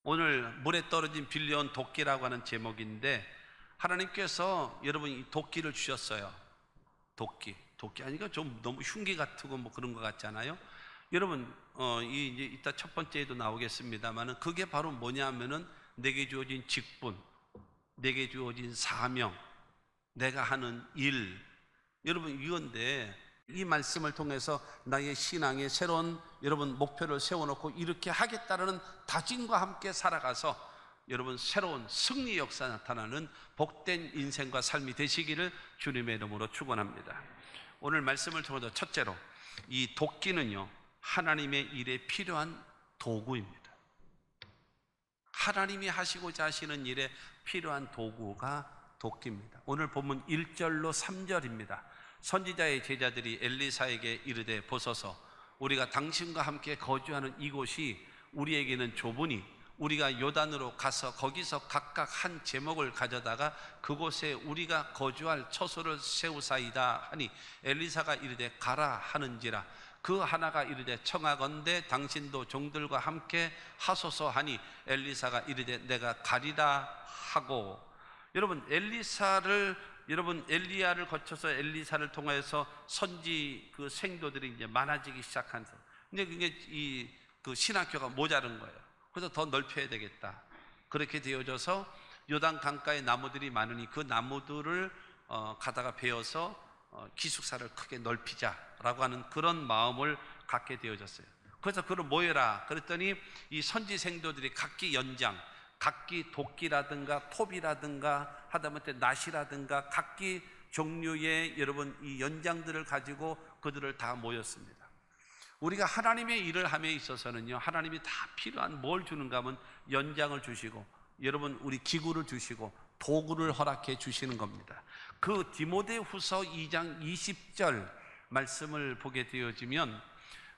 오늘 물에 떨어진 빌려온 도끼라고 하는 제목인데, 하나님께서 여러분 이 도끼를 주셨어요. 도끼 아니까 좀 너무 흉기 같고 뭐 그런 것 같잖아요. 여러분 이제 이따 첫 번째에도 나오겠습니다만은 그게 바로 뭐냐면은 내게 주어진 직분, 내게 주어진 사명, 내가 하는 일. 여러분 이건데, 이 말씀을 통해서 나의 신앙의 새로운 여러분 목표를 세워놓고 이렇게 하겠다라는 다짐과 함께 살아가서 여러분 새로운 승리 역사 나타나는 복된 인생과 삶이 되시기를 주님의 이름으로 축원합니다. 오늘 말씀을 통해서 첫째로, 이 도끼는요 하나님의 일에 필요한 도구입니다. 하나님이 하시고자 하시는 일에 필요한 도구가 도끼입니다. 오늘 본문 1절로 3절입니다. 선지자의 제자들이 엘리사에게 이르되, 보소서, 우리가 당신과 함께 거주하는 이곳이 우리에게는 좁으니 우리가 요단으로 가서 거기서 각각 한 제목을 가져다가 그곳에 우리가 거주할 처소를 세우사이다 하니, 엘리사가 이르되 가라 하는지라. 그 하나가 이르되 청하건대 당신도 종들과 함께 하소서 하니, 엘리사가 이르되 내가 가리라 하고. 여러분 여러분 엘리야를 거쳐서 엘리사를 통해서 선지 그 생도들이 이제 많아지기 시작한. 근데 그게 그 신학교가 모자른 거예요. 그래서 더 넓혀야 되겠다. 그렇게 되어져서 요단 강가에 나무들이 많으니 그 나무들을 가다가 베어서 기숙사를 크게 넓히자라고 하는 그런 마음을 갖게 되어졌어요. 그래서 그를 모여라 그랬더니 이 선지 생도들이 각기 연장, 각기 도끼라든가 톱이라든가 하다못해 낫이라든가 각기 종류의 여러분 이 연장들을 가지고 그들을 다 모였습니다. 우리가 하나님의 일을 함에 있어서는요, 하나님이 다 필요한 뭘 주는가 하면 연장을 주시고, 여러분 우리 기구를 주시고 도구를 허락해 주시는 겁니다. 그 디모데후서 2장 20절 말씀을 보게 되어지면,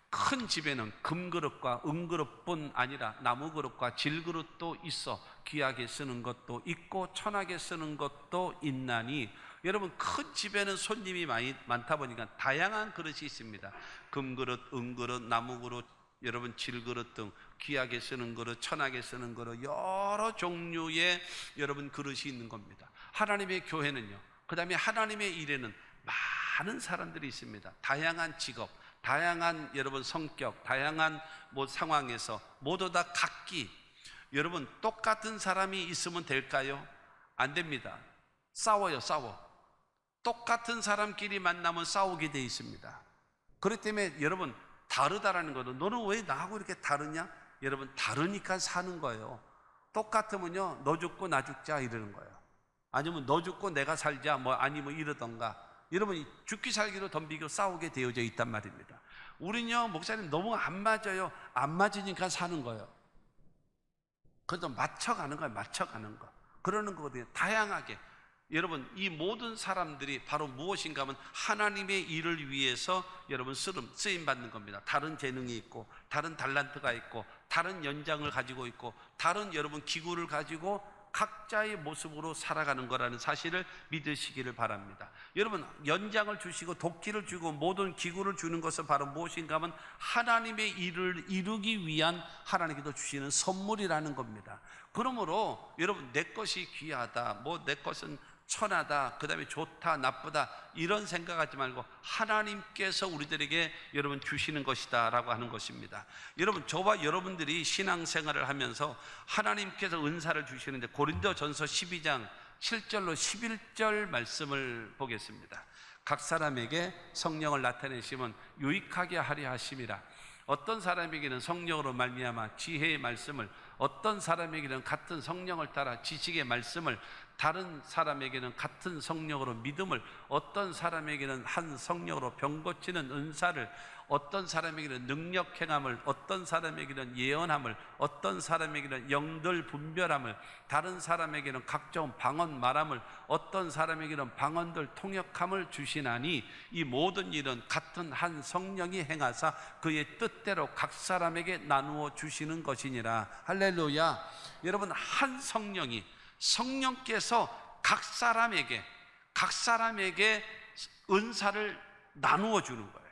큰 집에는 금그릇과 은그릇뿐 아니라 나무그릇과 질그릇도 있어 귀하게 쓰는 것도 있고 천하게 쓰는 것도 있나니. 여러분 큰 집에는 손님이 많다 보니까 다양한 그릇이 있습니다. 금그릇, 은그릇, 나무그릇, 여러분 질그릇 등 귀하게 쓰는 그릇, 천하게 쓰는 그릇, 여러 종류의 여러분 그릇이 있는 겁니다. 하나님의 교회는요, 그 다음에 하나님의 일에는 많은 사람들이 있습니다. 다양한 직업, 다양한 여러분 성격, 다양한 뭐 상황에서 모두 다 각기. 여러분 똑같은 사람이 있으면 될까요? 안 됩니다. 싸워요. 똑같은 사람끼리 만나면 싸우게 돼 있습니다. 그렇기 때문에 여러분 다르다라는 것은, 너는 왜 나하고 이렇게 다르냐? 여러분 다르니까 사는 거예요. 똑같으면요, 너 죽고 나 죽자 이러는 거예요. 아니면 너 죽고 내가 살자, 뭐 아니면 이러던가. 여러분 죽기 살기로 덤비고 싸우게 되어져 있단 말입니다. 우리는요, 목사님 너무 안 맞아요. 안 맞으니까 사는 거예요. 그래서 맞춰가는 거예요. 맞춰가는 거. 그러는 거거든요. 다양하게. 여러분 이 모든 사람들이 바로 무엇인가 하면 하나님의 일을 위해서 여러분 쓰임 받는 겁니다. 다른 재능이 있고, 다른 달란트가 있고, 다른 연장을 가지고 있고, 다른 여러분 기구를 가지고 각자의 모습으로 살아가는 거라는 사실을 믿으시기를 바랍니다. 여러분 연장을 주시고 도끼를 주고 모든 기구를 주는 것은 바로 무엇인가 하면 하나님의 일을 이루기 위한 하나님께서 주시는 선물이라는 겁니다. 그러므로 여러분 내 것이 귀하다, 뭐 내 것은 천하다, 그 다음에 좋다, 나쁘다 이런 생각하지 말고 하나님께서 우리들에게 여러분 주시는 것이다 라고 하는 것입니다. 여러분 저와 여러분들이 신앙생활을 하면서 하나님께서 은사를 주시는데, 고린도전서 12장 7절로 11절 말씀을 보겠습니다. 각 사람에게 성령을 나타내시면 유익하게 하려 하심이라. 어떤 사람에게는 성령으로 말미암아 지혜의 말씀을, 어떤 사람에게는 같은 성령을 따라 지식의 말씀을, 다른 사람에게는 같은 성령으로 믿음을, 어떤 사람에게는 한 성령으로 병 고치는 은사를, 어떤 사람에게는 능력 행함을, 어떤 사람에게는 예언함을, 어떤 사람에게는 영들 분별함을, 다른 사람에게는 각종 방언 말함을, 어떤 사람에게는 방언들 통역함을 주시나니, 이 모든 일은 같은 한 성령이 행하사 그의 뜻대로 각 사람에게 나누어 주시는 것이니라. 할렐루야. 여러분 한 성령께서 각 사람에게 은사를 나누어 주는 거예요.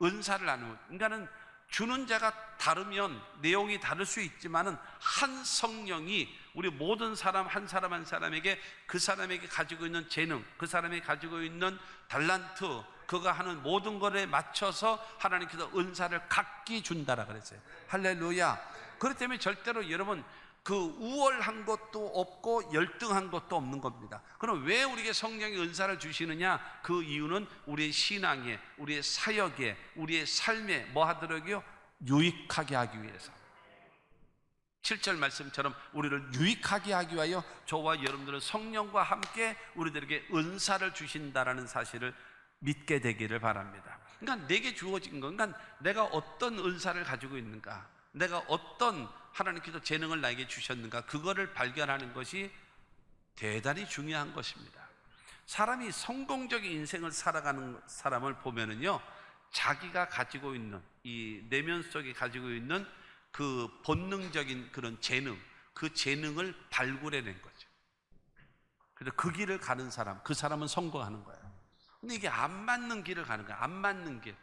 은사를 나누어. 그러니까는 주는 자가 다르면 내용이 다를 수 있지만은 한 성령이 우리 모든 사람 한 사람 한 사람에게 그 사람에게 가지고 있는 재능, 그 사람이 가지고 있는 달란트, 그가 하는 모든 것에 맞춰서 하나님께서 은사를 각기 준다라 그랬어요. 할렐루야. 그렇기 때문에 절대로 여러분 그 우월한 것도 없고 열등한 것도 없는 겁니다. 그럼 왜 우리에게 성령의 은사를 주시느냐? 그 이유는 우리의 신앙에, 우리의 사역에, 우리의 삶에 뭐 하도록요? 유익하게 하기 위해서. 7절 말씀처럼 우리를 유익하게 하기 위하여 저와 여러분들은 성령과 함께 우리들에게 은사를 주신다라는 사실을 믿게 되기를 바랍니다. 그러니까 내게 주어진 건, 그러니까 내가 어떤 은사를 가지고 있는가, 내가 어떤 하나님께서 재능을 나에게 주셨는가, 그거를 발견하는 것이 대단히 중요한 것입니다. 사람이 성공적인 인생을 살아가는 사람을 보면은요, 자기가 가지고 있는 이 내면 속에 가지고 있는 그 본능적인 그런 재능, 그 재능을 발굴해낸 거죠. 그래서 그 길을 가는 사람, 그 사람은 성공하는 거예요. 근데 이게 안 맞는 길을 가는 거야. 안 맞는 길,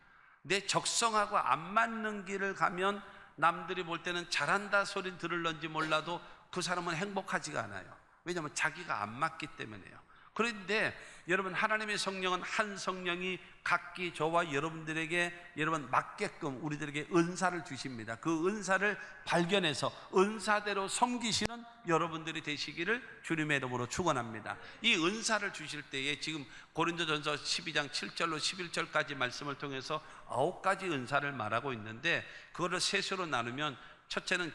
내 적성하고 안 맞는 길을 가면 남들이 볼 때는 잘한다 소리 들을런지 몰라도 그 사람은 행복하지가 않아요. 왜냐하면 자기가 안 맞기 때문에요. 그런데 여러분, 하나님의 성령은 한 성령이 각기 저와 여러분들에게 여러분 맞게끔 우리들에게 은사를 주십니다. 그 은사를 발견해서 은사대로 섬기시는 여러분들이 되시기를 주님의 이름으로 축원합니다. 이 은사를 주실 때에 지금 고린도전서 12장 7절로 11절까지 말씀을 통해서 9가지 은사를 말하고 있는데, 그거를 셋으로 나누면 첫째는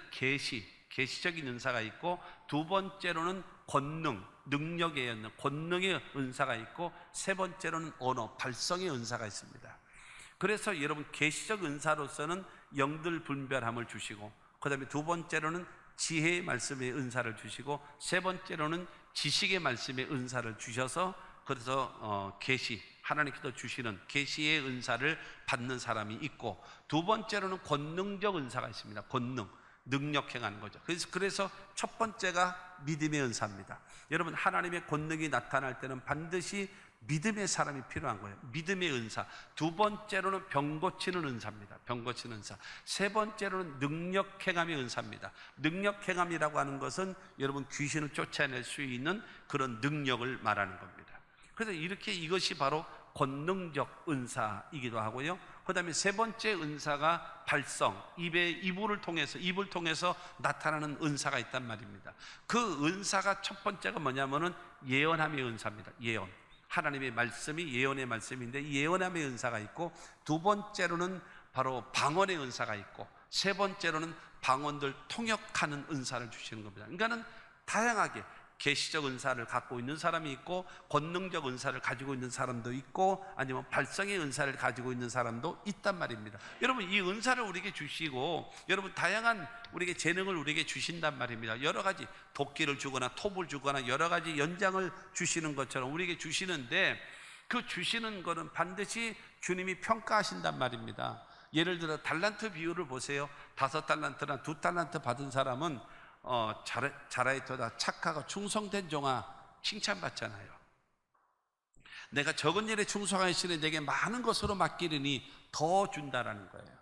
계시적인 은사가 있고, 두 번째로는 권능, 능력의 은사, 권능의 은사가 있고, 세 번째로는 언어, 발성의 은사가 있습니다. 그래서 여러분 계시적 은사로서는 영들 분별함을 주시고, 그 다음에 두 번째로는 지혜의 말씀의 은사를 주시고, 세 번째로는 지식의 말씀의 은사를 주셔서, 그래서 계시, 하나님께서 주시는 계시의 은사를 받는 사람이 있고, 두 번째로는 권능적 은사가 있습니다. 권능, 능력 행하는 거죠. 그래서 첫 번째가 믿음의 은사입니다. 여러분, 하나님의 권능이 나타날 때는 반드시 믿음의 사람이 필요한 거예요. 믿음의 은사. 두 번째로는 병 고치는 은사입니다. 병 고치는 은사. 세 번째로는 능력 행함의 은사입니다. 능력 행함이라고 하는 것은 여러분 귀신을 쫓아낼 수 있는 그런 능력을 말하는 겁니다. 그래서 이렇게 이것이 바로 권능적 은사이기도 하고요. 그 다음에 세 번째 은사가 발성, 입을 통해서 나타나는 은사가 있단 말입니다. 그 은사가 첫 번째가 뭐냐면은 예언함의 은사입니다. 예언, 하나님의 말씀이 예언의 말씀인데 이 예언함의 은사가 있고, 두 번째로는 바로 방언의 은사가 있고, 세 번째로는 방언들 통역하는 은사를 주시는 겁니다. 그러니까는 다양하게 계시적 은사를 갖고 있는 사람이 있고, 권능적 은사를 가지고 있는 사람도 있고, 아니면 발성의 은사를 가지고 있는 사람도 있단 말입니다. 여러분, 이 은사를 우리에게 주시고, 여러분 다양한 우리에게 재능을 우리에게 주신단 말입니다. 여러 가지 도끼를 주거나 톱을 주거나 여러 가지 연장을 주시는 것처럼 우리에게 주시는데, 그 주시는 것은 반드시 주님이 평가하신단 말입니다. 예를 들어 달란트 비율을 보세요. 5달란트나 2달란트 받은 사람은 잘하였도다, 착하고 충성된 종아, 칭찬받잖아요. 내가 적은 일에 충성하시니 내게 많은 것으로 맡기리니 더 준다라는 거예요.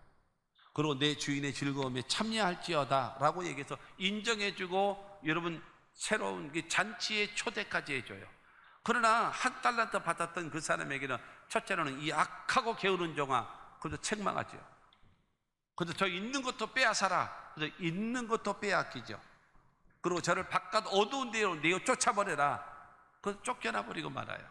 그리고 내 주인의 즐거움에 참여할지어다 라고 얘기해서 인정해주고, 여러분 새로운 잔치의 초대까지 해줘요. 그러나 1달란트 받았던 그 사람에게는 첫째로는 이 악하고 게으른 종아, 그래서 책망하죠. 그래서 저 있는 것도 빼앗아라. 그래서 있는 것도 빼앗기죠. 그리고 저를 바깥 어두운 데로 내어 쫓아버려라. 그래서 쫓겨나버리고 말아요.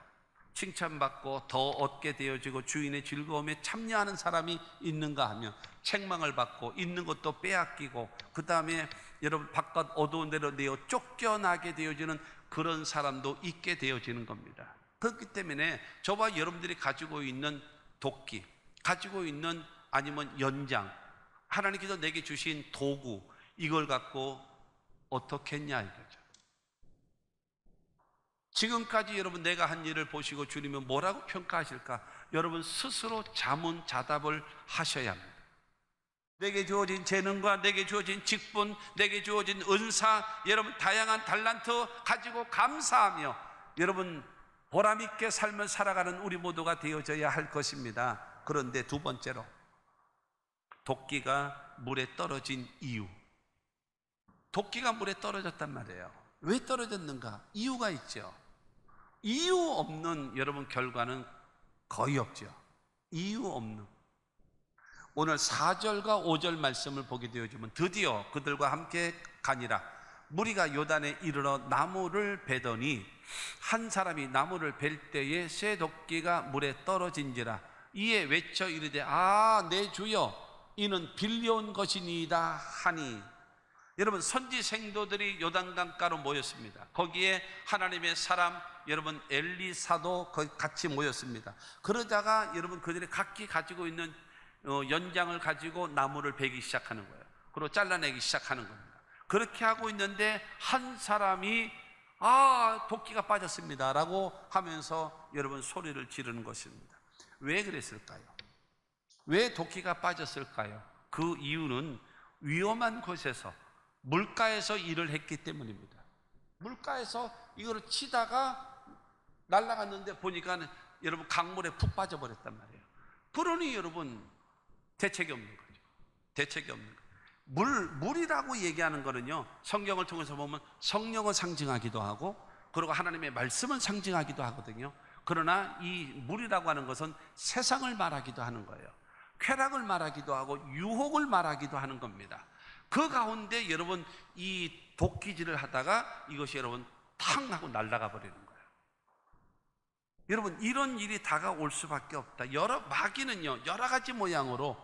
칭찬받고 더 얻게 되어지고 주인의 즐거움에 참여하는 사람이 있는가 하면 책망을 받고 있는 것도 빼앗기고, 그 다음에 여러분 바깥 어두운 데로 내어 쫓겨나게 되어지는 그런 사람도 있게 되어지는 겁니다. 그렇기 때문에 저와 여러분들이 가지고 있는 도끼, 가지고 있는 아니면 연장, 하나님께서 내게 주신 도구, 이걸 갖고 어떻게 했냐 이거죠. 지금까지 여러분 내가 한 일을 보시고 주님은 뭐라고 평가하실까? 여러분 스스로 자문자답을 하셔야 합니다. 내게 주어진 재능과 내게 주어진 직분, 내게 주어진 은사, 여러분 다양한 달란트 가지고 감사하며 여러분 보람있게 삶을 살아가는 우리 모두가 되어져야 할 것입니다. 그런데 두 번째로 도끼가 물에 떨어진 이유. 도끼가 물에 떨어졌단 말이에요. 왜 떨어졌는가? 이유가 있죠. 이유 없는 여러분 결과는 거의 없죠. 이유 없는. 오늘 4절과 5절 말씀을 보게 되어지면 드디어 그들과 함께 가니라. 무리가 요단에 이르러 나무를 베더니 한 사람이 나무를 벨 때에 새 도끼가 물에 떨어진지라. 이에 외쳐 이르되 내 주여 이는 빌려온 것이니이다 하니. 여러분, 선지 생도들이 요단강가로 모였습니다. 거기에 하나님의 사람 여러분 엘리사도 같이 모였습니다. 그러다가 여러분 그들이 각기 가지고 있는 연장을 가지고 나무를 베기 시작하는 거예요. 그리고 잘라내기 시작하는 겁니다. 그렇게 하고 있는데 한 사람이 도끼가 빠졌습니다 라고 하면서 여러분 소리를 지르는 것입니다. 왜 그랬을까요? 왜 도끼가 빠졌을까요? 그 이유는 위험한 곳에서 물가에서 일을 했기 때문입니다. 물가에서 이거를 치다가 날아갔는데 보니까 여러분 강물에 푹 빠져버렸단 말이에요. 그러니 여러분 대책이 없는 거죠. 대책이 없는 거예요. 물이라고 얘기하는 거는요, 성경을 통해서 보면 성령을 상징하기도 하고 그리고 하나님의 말씀을 상징하기도 하거든요. 그러나 이 물이라고 하는 것은 세상을 말하기도 하는 거예요. 쾌락을 말하기도 하고 유혹을 말하기도 하는 겁니다. 그 가운데 여러분 이 도끼질을 하다가 이것이 여러분 탕 하고 날아가 버리는 거예요. 여러분 이런 일이 다가올 수밖에 없다. 마귀는요 여러 가지 모양으로,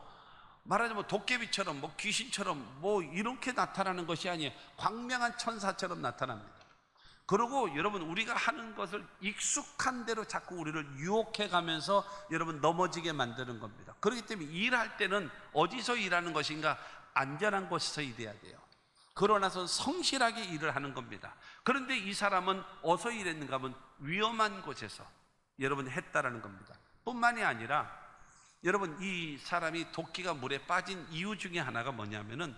말하자면 도깨비처럼 귀신처럼 이렇게 나타나는 것이 아니에요. 광명한 천사처럼 나타납니다. 그리고 여러분 우리가 하는 것을 익숙한 대로 자꾸 우리를 유혹해 가면서 여러분 넘어지게 만드는 겁니다. 그렇기 때문에 일할 때는 어디서 일하는 것인가? 안전한 곳에서 일해야 돼요. 그러나서 성실하게 일을 하는 겁니다. 그런데 이 사람은 어디서 일했는가 하면 위험한 곳에서 여러분 했다라는 겁니다. 뿐만이 아니라 여러분 이 사람이 도끼가 물에 빠진 이유 중에 하나가 뭐냐면은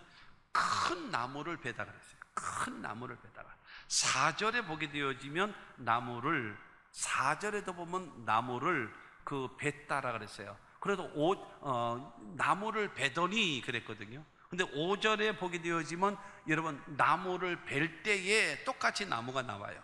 큰 나무를 베다가 그랬어요. 큰 나무를 베다가 4절에 보게 되어지면 나무를, 4절에도 보면 나무를 뱄다라 그랬어요. 그래도 나무를 베더니 그랬거든요. 근데 5절에 보게 되어지면 여러분 나무를 벨 때에 똑같이 나무가 나와요.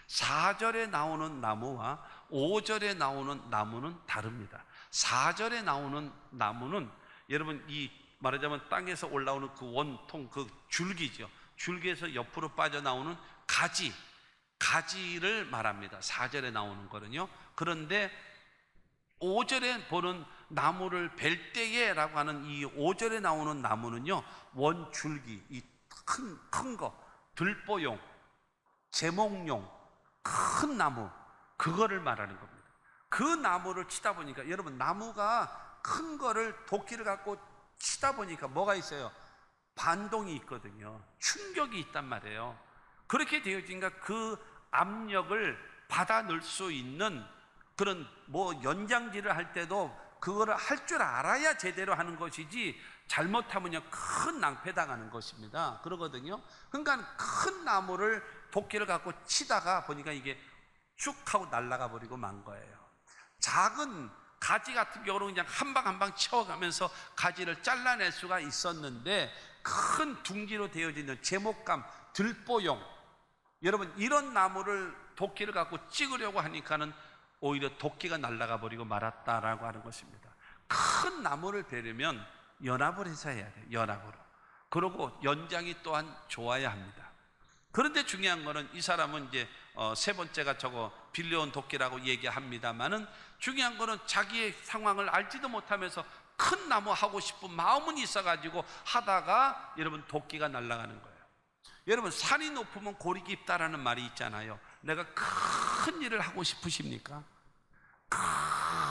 4절에 나오는 나무와 5절에 나오는 나무는 다릅니다. 4절에 나오는 나무는 여러분 이 말하자면 땅에서 올라오는 그 원통, 그 줄기죠. 줄기에서 옆으로 빠져나오는 가지를 말합니다. 4절에 나오는 거는요. 그런데 5절에 보는 나무를 벨 때에 라고 하는 이 5절에 나오는 나무는요, 원줄기, 이 큰 거, 들보용, 제목용, 큰 나무, 그거를 말하는 겁니다. 그 나무를 치다 보니까 여러분 나무가 큰 거를 도끼를 갖고 치다 보니까 뭐가 있어요? 반동이 있거든요. 충격이 있단 말이에요. 그렇게 되어지니까 그 압력을 받아 넣을 수 있는 그런 연장질을 할 때도 그거를 할 줄 알아야 제대로 하는 것이지 잘못하면요 큰 낭패 당하는 것입니다. 그러거든요. 그러니까 큰 나무를 도끼를 갖고 치다가 보니까 이게 쭉 하고 날아가 버리고 만 거예요. 작은 가지 같은 경우는 그냥 한 방 한 방 치워가면서 가지를 잘라낼 수가 있었는데 큰 둥지로 되어지는 제목감, 들보용, 여러분 이런 나무를 도끼를 갖고 찍으려고 하니까는 오히려 도끼가 날아가 버리고 말았다라고 하는 것입니다. 큰 나무를 베려면 연합을 해서 해야 돼요. 연합으로. 그리고 연장이 또한 좋아야 합니다. 그런데 중요한 거는 이 사람은 이제 세 번째가 저거 빌려온 도끼라고 얘기합니다만은 중요한 거는 자기의 상황을 알지도 못하면서 큰 나무 하고 싶은 마음은 있어가지고 하다가 여러분 도끼가 날아가는 거예요. 여러분 산이 높으면 골이 깊다라는 말이 있잖아요. 내가 큰 일을 하고 싶으십니까?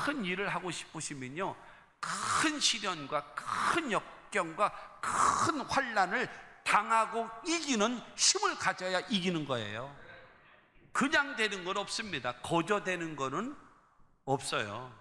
큰 일을 하고 싶으시면요 큰 시련과 큰 역경과 큰 환난을 당하고 이기는 힘을 가져야 이기는 거예요. 그냥 되는 건 없습니다. 거저 되는 거는 없어요.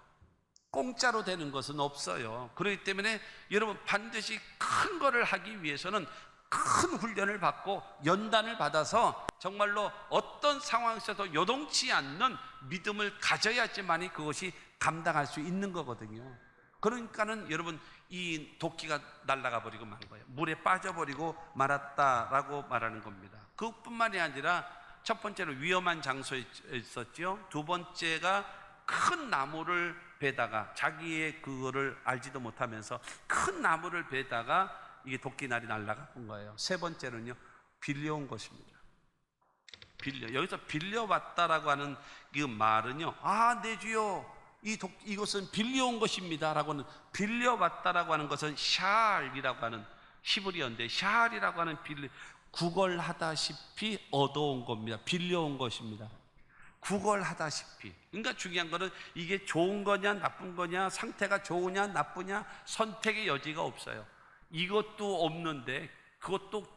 공짜로 되는 것은 없어요. 그렇기 때문에 여러분 반드시 큰 거를 하기 위해서는 큰 훈련을 받고 연단을 받아서 정말로 어떤 상황에서도 요동치 않는 믿음을 가져야지만이 그것이 감당할 수 있는 거거든요. 그러니까는 여러분 이 도끼가 날아가 버리고 만 거예요. 물에 빠져버리고 말았다라고 말하는 겁니다. 그뿐만이 아니라 첫 번째는 위험한 장소에 있었죠. 두 번째가 큰 나무를 베다가, 자기의 그거를 알지도 못하면서 큰 나무를 베다가 이게 도끼날이 날아가 본 거예요. 세 번째는요, 빌려온 것입니다. 여기서 빌려왔다라고 하는 그 말은요, 내 주여, 이것은 빌려온 것입니다 라고는, 빌려왔다라고 하는 것은 샬이라고 하는 히브리어인데, 샬이라고 하는 구걸하다시피 얻어온 겁니다. 빌려온 것입니다. 구걸하다시피. 그러니까 중요한 거는 이게 좋은 거냐 나쁜 거냐, 상태가 좋으냐 나쁘냐, 선택의 여지가 없어요. 이것도 없는데 그것도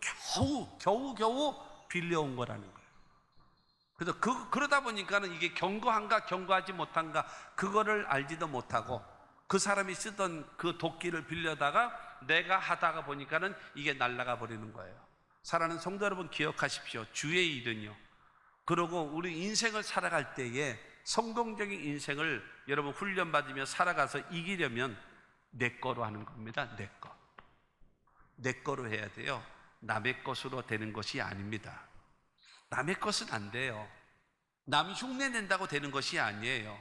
겨우 빌려온 거라는 거예요. 그래서 그러다 보니까는 이게 경고한가 경고하지 못한가 그거를 알지도 못하고, 그 사람이 쓰던 그 도끼를 빌려다가 내가 하다가 보니까는 이게 날아가 버리는 거예요. 사랑하는 성도 여러분, 기억하십시오. 주의 일은요, 그리고 우리 인생을 살아갈 때에 성공적인 인생을 여러분 훈련받으며 살아가서 이기려면 내 거로 하는 겁니다. 내 거로 해야 돼요. 남의 것으로 되는 것이 아닙니다. 남의 것은 안 돼요. 남이 흉내 낸다고 되는 것이 아니에요.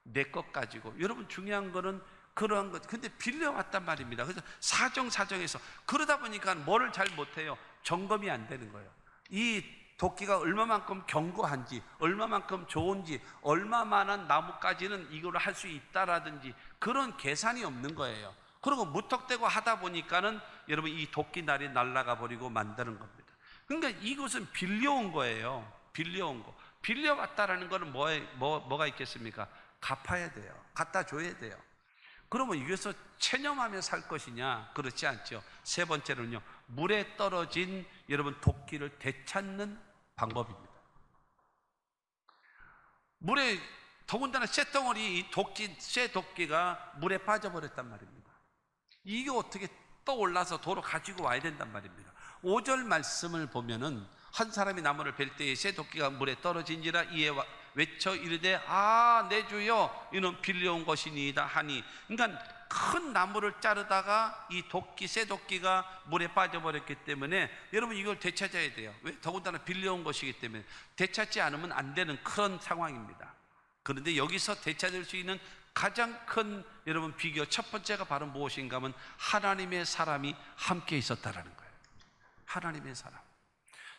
내 것 가지고. 여러분, 중요한 거는 그러한 것. 근데 빌려왔단 말입니다. 그래서 사정에서 그러다 보니까 뭐를 잘 못해요. 점검이 안 되는 거예요. 이 도끼가 얼마만큼 견고한지, 얼마만큼 좋은지, 얼마만한 나무까지는 이걸 할 수 있다라든지 그런 계산이 없는 거예요. 그리고 무턱대고 하다 보니까는 여러분 이 도끼날이 날아가 버리고 만드는 겁니다. 그러니까 이것은 빌려온 거예요. 빌려온 거. 빌려왔다라는 거는 뭐가 있겠습니까? 갚아야 돼요. 갖다 줘야 돼요. 그러면 이것을 체념하며 살 것이냐? 그렇지 않죠. 세 번째는요, 물에 떨어진 여러분 도끼를 되찾는 방법입니다. 물에, 더군다나 쇳덩어리, 이 쇠 도끼가 물에 빠져버렸단 말입니다. 이게 어떻게 떠올라서 도로 가지고 와야 된단 말입니다. 5절 말씀을 보면은 한 사람이 나무를 벨 때에 쇠 도끼가 물에 떨어진지라 이에 외쳐 이르되 내 주여 이는 빌려온 것이니이다 하니, 그러니까 큰 나무를 자르다가 이 쇠 도끼가 물에 빠져버렸기 때문에 여러분 이걸 되찾아야 돼요. 왜? 더군다나 빌려온 것이기 때문에 되찾지 않으면 안 되는 그런 상황입니다. 그런데 여기서 되찾을 수 있는 가장 큰 여러분 비결, 첫 번째가 바로 무엇인가 하면 하나님의 사람이 함께 있었다라는 거예요. 하나님의 사람.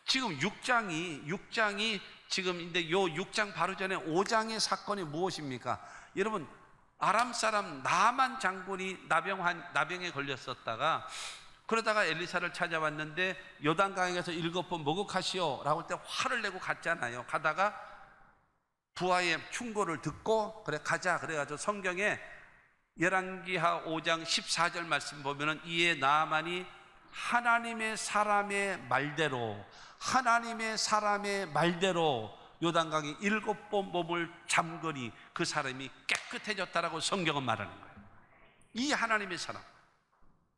지금 6장이 지금, 근데 요 6장 바로 전에 5장의 사건이 무엇입니까? 여러분, 아람 사람 나만 장군이 나병에 걸렸었다가, 그러다가 엘리사를 찾아왔는데 요단강에서 7번 목욕하시오 라고 할 때 화를 내고 갔잖아요. 가다가 부하의 충고를 듣고 그래 가자 그래가지고 성경에 열왕기하 5장 14절 말씀 보면은 이에 나아만이 하나님의 사람의 말대로 요단강에 7번 몸을 잠그니 그 사람이 깨끗해졌다라고 성경은 말하는 거예요. 이 하나님의 사람.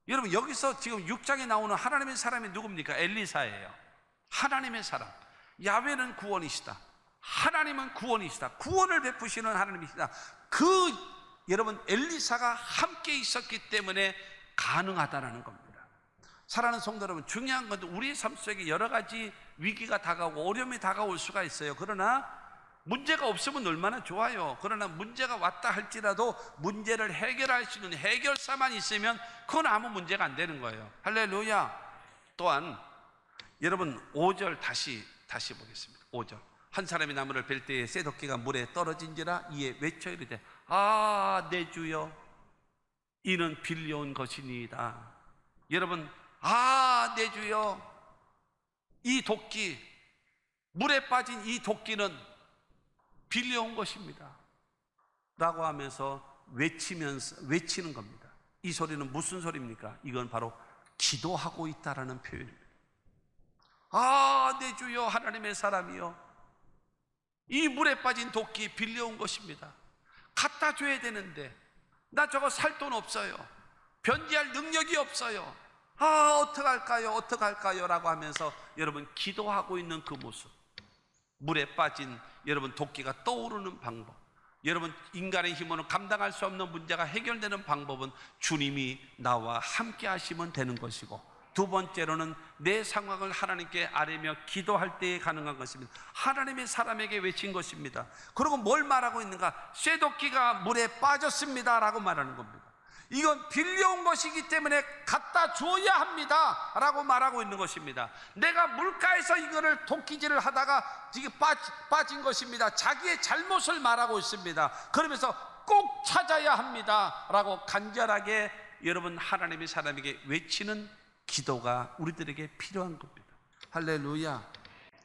여러분, 여기서 지금 6장에 나오는 하나님의 사람이 누굽니까? 엘리사예요. 하나님의 사람. 야훼는 구원이시다. 하나님은 구원이시다. 구원을 베푸시는 하나님이시다. 여러분, 엘리사가 함께 있었기 때문에 가능하다라는 겁니다. 사랑하는 성도 여러분, 중요한 건 우리 삶 속에 여러 가지 위기가 다가오고 어려움이 다가올 수가 있어요. 그러나 문제가 없으면 얼마나 좋아요. 그러나 문제가 왔다 할지라도 문제를 해결할 수 있는 해결사만 있으면 그건 아무 문제가 안 되는 거예요. 할렐루야. 또한 여러분 5절 다시 보겠습니다. 5절. 한 사람이 나무를 벨 때에 쇠 도끼가 물에 떨어진지라 이에 외쳐 이르되 내 주여 이는 빌려온 것이니이다. 여러분, 내 주여, 이 도끼, 물에 빠진 이 도끼는 빌려온 것입니다 라고 하면서 외치는 겁니다. 이 소리는 무슨 소리입니까? 이건 바로 기도하고 있다라는 표현입니다. 내 주여, 하나님의 사람이여, 이 물에 빠진 도끼 빌려온 것입니다. 갖다 줘야 되는데 나 저거 살 돈 없어요. 변제할 능력이 없어요. 어떡할까요 라고 하면서 여러분 기도하고 있는 그 모습, 물에 빠진 여러분 도끼가 떠오르는 방법, 여러분, 인간의 힘으로는 감당할 수 없는 문제가 해결되는 방법은 주님이 나와 함께 하시면 되는 것이고, 두 번째로는 내 상황을 하나님께 아뢰며 기도할 때에 가능한 것입니다. 하나님의 사람에게 외친 것입니다. 그리고 뭘 말하고 있는가? 쇠도끼가 물에 빠졌습니다 라고 말하는 겁니다. 이건 빌려온 것이기 때문에 갖다 줘야 합니다 라고 말하고 있는 것입니다. 내가 물가에서 이거를 도끼질을 하다가 이게 빠진 것입니다. 자기의 잘못을 말하고 있습니다. 그러면서 꼭 찾아야 합니다 라고 간절하게 여러분, 하나님의 사람에게 외치는 기도가 우리들에게 필요한 겁니다. 할렐루야.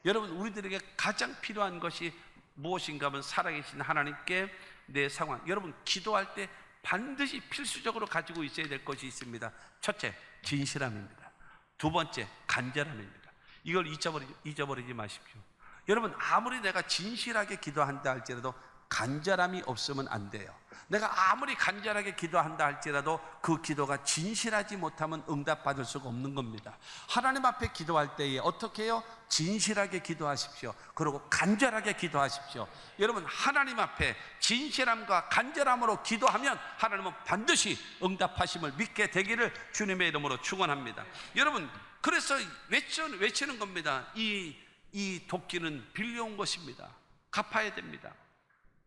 여러분, 우리들에게 가장 필요한 것이 무엇인가 하면 살아계신 하나님께 내 상황, 여러분, 기도할 때 반드시 필수적으로 가지고 있어야 될 것이 있습니다. 첫째, 진실함입니다. 두 번째, 간절함입니다. 이걸 잊어버리지 마십시오. 여러분, 아무리 내가 진실하게 기도한다 할지라도 간절함이 없으면 안 돼요. 내가 아무리 간절하게 기도한다 할지라도 그 기도가 진실하지 못하면 응답받을 수가 없는 겁니다. 하나님 앞에 기도할 때에 어떻게 해요? 진실하게 기도하십시오. 그리고 간절하게 기도하십시오. 여러분, 하나님 앞에 진실함과 간절함으로 기도하면 하나님은 반드시 응답하심을 믿게 되기를 주님의 이름으로 축원합니다. 여러분, 그래서 외치는 겁니다. 이 도끼는 빌려온 것입니다. 갚아야 됩니다.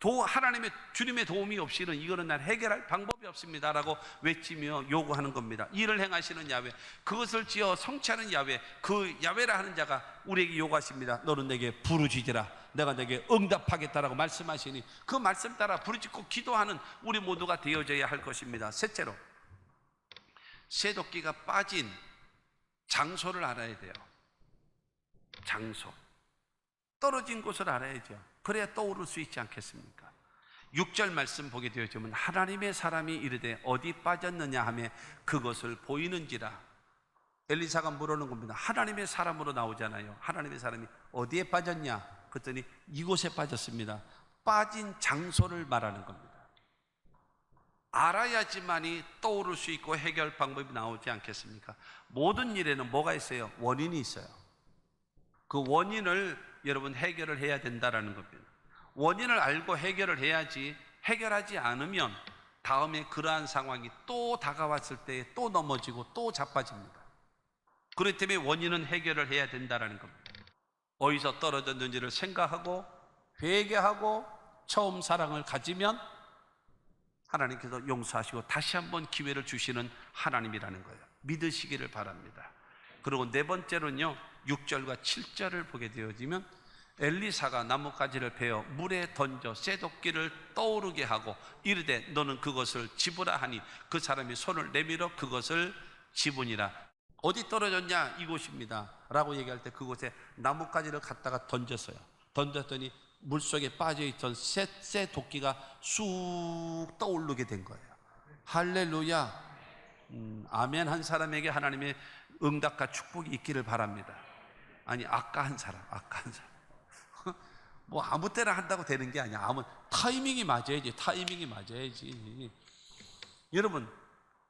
하나님의 주님의 도움이 없이는 이거는 날 해결할 방법이 없습니다라고 외치며 요구하는 겁니다. 이를 행하시는 야훼, 그것을 지어 성취하는 야훼, 그 야훼라 하는 자가 우리에게 요구하십니다. 너는 내게 부르짖으라, 내가 내게 응답하겠다라고 말씀하시니 그 말씀 따라 부르짖고 기도하는 우리 모두가 되어져야 할 것입니다. 셋째로, 쇠도끼가 빠진 장소를 알아야 돼요. 장소, 떨어진 곳을 알아야죠. 그래야 떠오를 수 있지 않겠습니까? 6절 말씀 보게 되어지면 하나님의 사람이 이르되 어디 빠졌느냐 하며 그것을 보이는지라. 엘리사가 물어는 겁니다. 하나님의 사람으로 나오잖아요. 하나님의 사람이 어디에 빠졌냐? 그랬더니 이곳에 빠졌습니다. 빠진 장소를 말하는 겁니다. 알아야지만이 떠오를 수 있고 해결 방법이 나오지 않겠습니까? 모든 일에는 뭐가 있어요? 원인이 있어요. 그 원인을 여러분 해결을 해야 된다라는 겁니다. 원인을 알고 해결을 해야지, 해결하지 않으면 다음에 그러한 상황이 또 다가왔을 때 또 넘어지고 또 자빠집니다. 그렇기 때문에 원인은 해결을 해야 된다라는 겁니다. 어디서 떨어졌는지를 생각하고 회개하고 처음 사랑을 가지면 하나님께서 용서하시고 다시 한번 기회를 주시는 하나님이라는 거예요. 믿으시기를 바랍니다. 그리고 네 번째로는요, 6절과 7절을 보게 되어지면 엘리사가 나뭇가지를 베어 물에 던져 쇠도끼를 떠오르게 하고 이르되 너는 그것을 집으라 하니 그 사람이 손을 내밀어 그것을 집으니라. 어디 떨어졌냐? 이곳입니다 라고 얘기할 때 그곳에 나뭇가지를 갖다가 던졌어요. 던졌더니 물속에 빠져있던 쇠도끼가 쑥 떠오르게 된 거예요. 할렐루야. 아멘 한 사람에게 하나님의 응답과 축복이 있기를 바랍니다. 아니, 아까 한 사람 뭐 아무 때나 한다고 되는 게 아니야. 타이밍이 맞아야지. 여러분,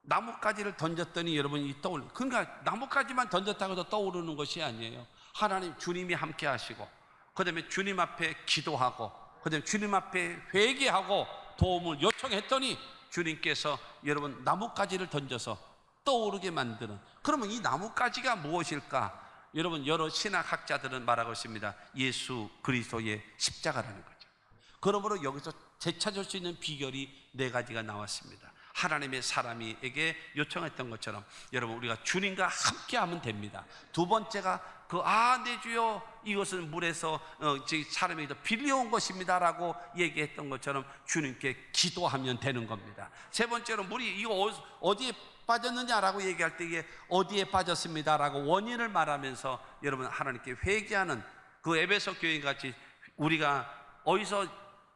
나뭇가지를 던졌더니 여러분이 그러니까 나뭇가지만 던졌다고 해서 떠오르는 것이 아니에요. 하나님, 주님이 함께 하시고 그 다음에 주님 앞에 기도하고 그 다음에 주님 앞에 회개하고 도움을 요청했더니 주님께서 여러분 나뭇가지를 던져서 떠오르게 만드는. 그러면 이 나뭇가지가 무엇일까? 여러분, 여러 신학학자들은 말하고 있습니다. 예수 그리스도의 십자가라는 거죠. 그러므로 여기서 되찾을 수 있는 비결이 네 가지가 나왔습니다. 하나님의 사람에게 요청했던 것처럼 여러분, 우리가 주님과 함께 하면 됩니다. 두 번째가 내 주여 이것은 물에서 사람에게 빌려온 것입니다 라고 얘기했던 것처럼 주님께 기도하면 되는 겁니다. 세 번째로, 물이 이거 어디에 빠졌느냐라고 얘기할 때 이게 어디에 빠졌습니다라고 원인을 말하면서 여러분 하나님께 회개하는 그 에베소 교회 같이 우리가 어디서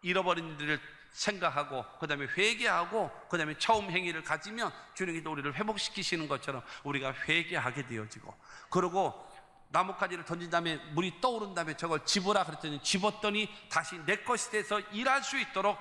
잃어버린 일을 생각하고 그 다음에 회개하고 그 다음에 처음 행위를 가지면 주님께서 우리를 회복시키시는 것처럼 우리가 회개하게 되어지고, 그리고 나뭇가지를 던진 다음에 물이 떠오른 다음에 저걸 집으라 그랬더니 집었더니 다시 내 것이 돼서 일할 수 있도록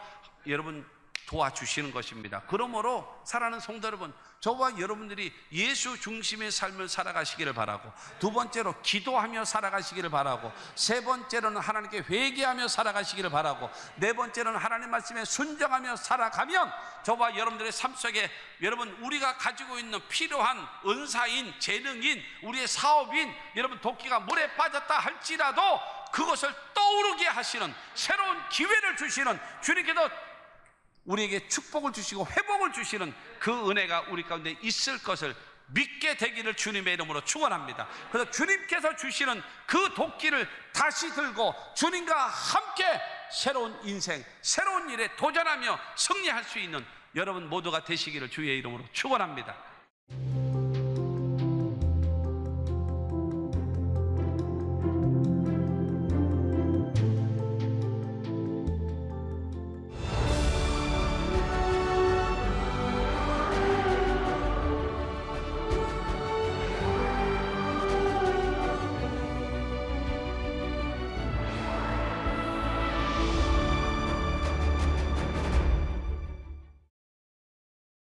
여러분 도와주시는 것입니다. 그러므로 사랑하는 성도 여러분, 저와 여러분들이 예수 중심의 삶을 살아가시기를 바라고, 두 번째로 기도하며 살아가시기를 바라고, 세 번째로는 하나님께 회개하며 살아가시기를 바라고, 네 번째로는 하나님 말씀에 순종하며 살아가면 저와 여러분들의 삶 속에 여러분 우리가 가지고 있는 필요한 은사인, 재능인, 우리의 사업인, 여러분 도끼가 물에 빠졌다 할지라도 그것을 떠오르게 하시는 새로운 기회를 주시는, 주님께서 우리에게 축복을 주시고 회복을 주시는 그 은혜가 우리 가운데 있을 것을 믿게 되기를 주님의 이름으로 축원합니다. 그래서 주님께서 주시는 그 도끼를 다시 들고 주님과 함께 새로운 인생, 새로운 일에 도전하며 승리할 수 있는 여러분 모두가 되시기를 주의 이름으로 축원합니다.